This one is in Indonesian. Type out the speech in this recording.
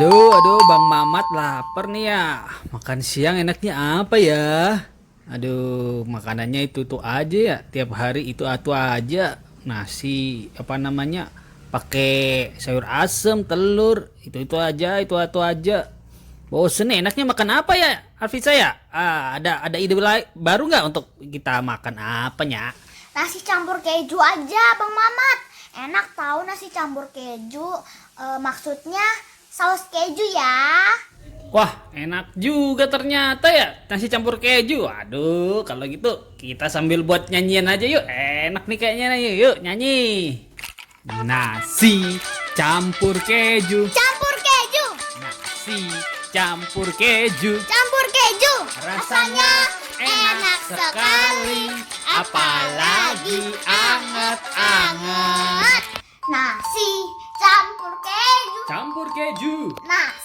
Aduh, Bang Mamat lapar nih ya. Makan siang enaknya apa ya? Aduh, makanannya itu aja ya. Tiap hari itu aja. Nasi, apa namanya? Pakai sayur asem, telur, itu aja, itu aja. Bosen nih, enaknya makan apa ya, Alfisa ya? Ada ide baru nggak untuk kita makan apanya? Nasi campur keju aja, Bang Mamat. Enak tahu nasi campur keju. Maksudnya saus keju ya. Wah, enak juga ternyata ya nasi campur keju. Aduh, kalau gitu kita sambil buat nyanyian aja yuk. Enak nih kayaknya nih. Yuk nyanyi. Nasi campur keju. Campur keju. Nasi campur keju. Campur keju. Rasanya enak sekali. Apalagi anget-anget. Nasi campur keju. Campur keju. Nasi